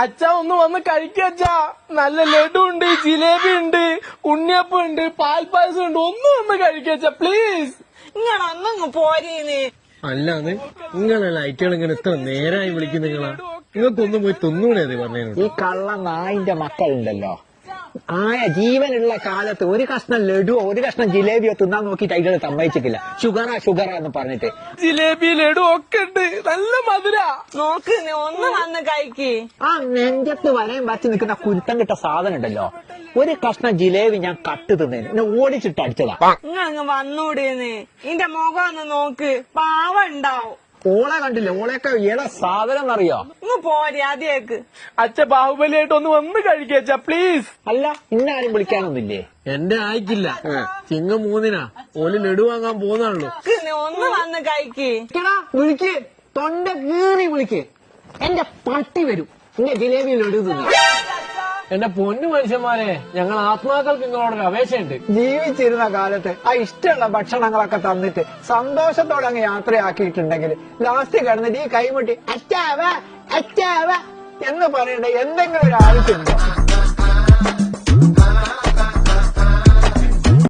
അച്ഛ ഒന്ന് വന്ന് കഴിക്കച്ചാ. നല്ല ലഡു ഉണ്ട്, ജിലേബി ഉണ്ട്, ഉണ്ണിയപ്പം ഉണ്ട്, പാൽപ്പായസം ഉണ്ട്. ഒന്ന് വന്ന് കഴിക്കച്ചാ പ്ലീസ്. ഇങ്ങനെ ഒന്നങ്ങ് പോരേന്ന്. അല്ലാതെ നിങ്ങളെ ലൈറ്റുകൾ ഇങ്ങനെ എത്ര നേരമായി വിളിക്കും നിങ്ങളാ? നിങ്ങൾക്കൊന്നും പോയി തിന്നൂടെ അത് പറഞ്ഞു. ഈ കള്ള നായിന്റെ മക്കളുണ്ടല്ലോ, ആയ ജീവനുള്ള കാലത്ത് ഒരു കഷ്ണം ലഡുവോ ഒരു കഷ്ണം ജിലേബിയോ തിന്നാൻ നോക്കിയിട്ട് അതിന്റെ സമ്മതിച്ചിട്ടില്ല. ഷുഗറാ എന്ന് പറഞ്ഞിട്ട്. ജിലേബി ലഡു ഒക്കെ ഉണ്ട്, നല്ല മധുര. നോക്ക് ഒന്ന് വന്ന് കഴിക്ക്. ആ നെഞ്ചത്ത് വരയും വച്ച് നിൽക്കുന്ന കുരുത്തം കിട്ട സാധനം ഉണ്ടല്ലോ, ഒരു കഷ്ണം ജിലേബി ഞാൻ കട്ട് തിന്നേന് എന്നെ ഓടിച്ചിട്ട് അടിച്ചതാ. നിങ്ങളങ്ങ് വന്നൂടേന്ന്. നിന്റെ മുഖം ഒന്ന് നോക്ക്, പാവം ഉണ്ടാവും. ഓളെ കണ്ടില്ലേ, ഓളെയൊക്കെ ഏതാ സാധനം എന്നറിയോ? ഇങ്ങ് പോരെ അതേക്ക്. അച്ഛ ബാഹുബലിയായിട്ട് ഒന്ന് വന്ന് കഴിക്കച്ചാ പ്ലീസ്. അല്ല ഇന്നാരും വിളിക്കാനൊന്നുമില്ലേ? എന്റെ ആയിക്കില്ല, ചിങ്ങം 3-നാ ഓല് ലഡു വാങ്ങാൻ പോകുന്നുള്ളൂ. ഒന്ന് വന്ന് കഴിക്ക്. വിളിക്ക്, തൊണ്ട കീറി വിളിക്ക്. എന്റെ പട്ടി വരും എന്റെ ജിലേബി ലഡു തിന്നു. എന്റെ പൊന്നു മനുഷ്യന്മാരെ, ഞങ്ങൾ ആത്മാക്കൾക്ക് നിങ്ങളോടൊരു അപേക്ഷയുണ്ട്. ജീവിച്ചിരുന്ന കാലത്ത് ആ ഇഷ്ടമുള്ള ഭക്ഷണങ്ങളൊക്കെ തന്നിട്ട് സന്തോഷത്തോടെ അങ്ങ് യാത്രയാക്കിയിട്ടുണ്ടെങ്കിൽ ലാസ്റ്റ് കിടന്നിട്ട് ഈ കൈമുട്ടി അച്ചാവ എന്ന് പറയേണ്ട എന്തെങ്കിലും ഒരു ആവശ്യമുണ്ടോ?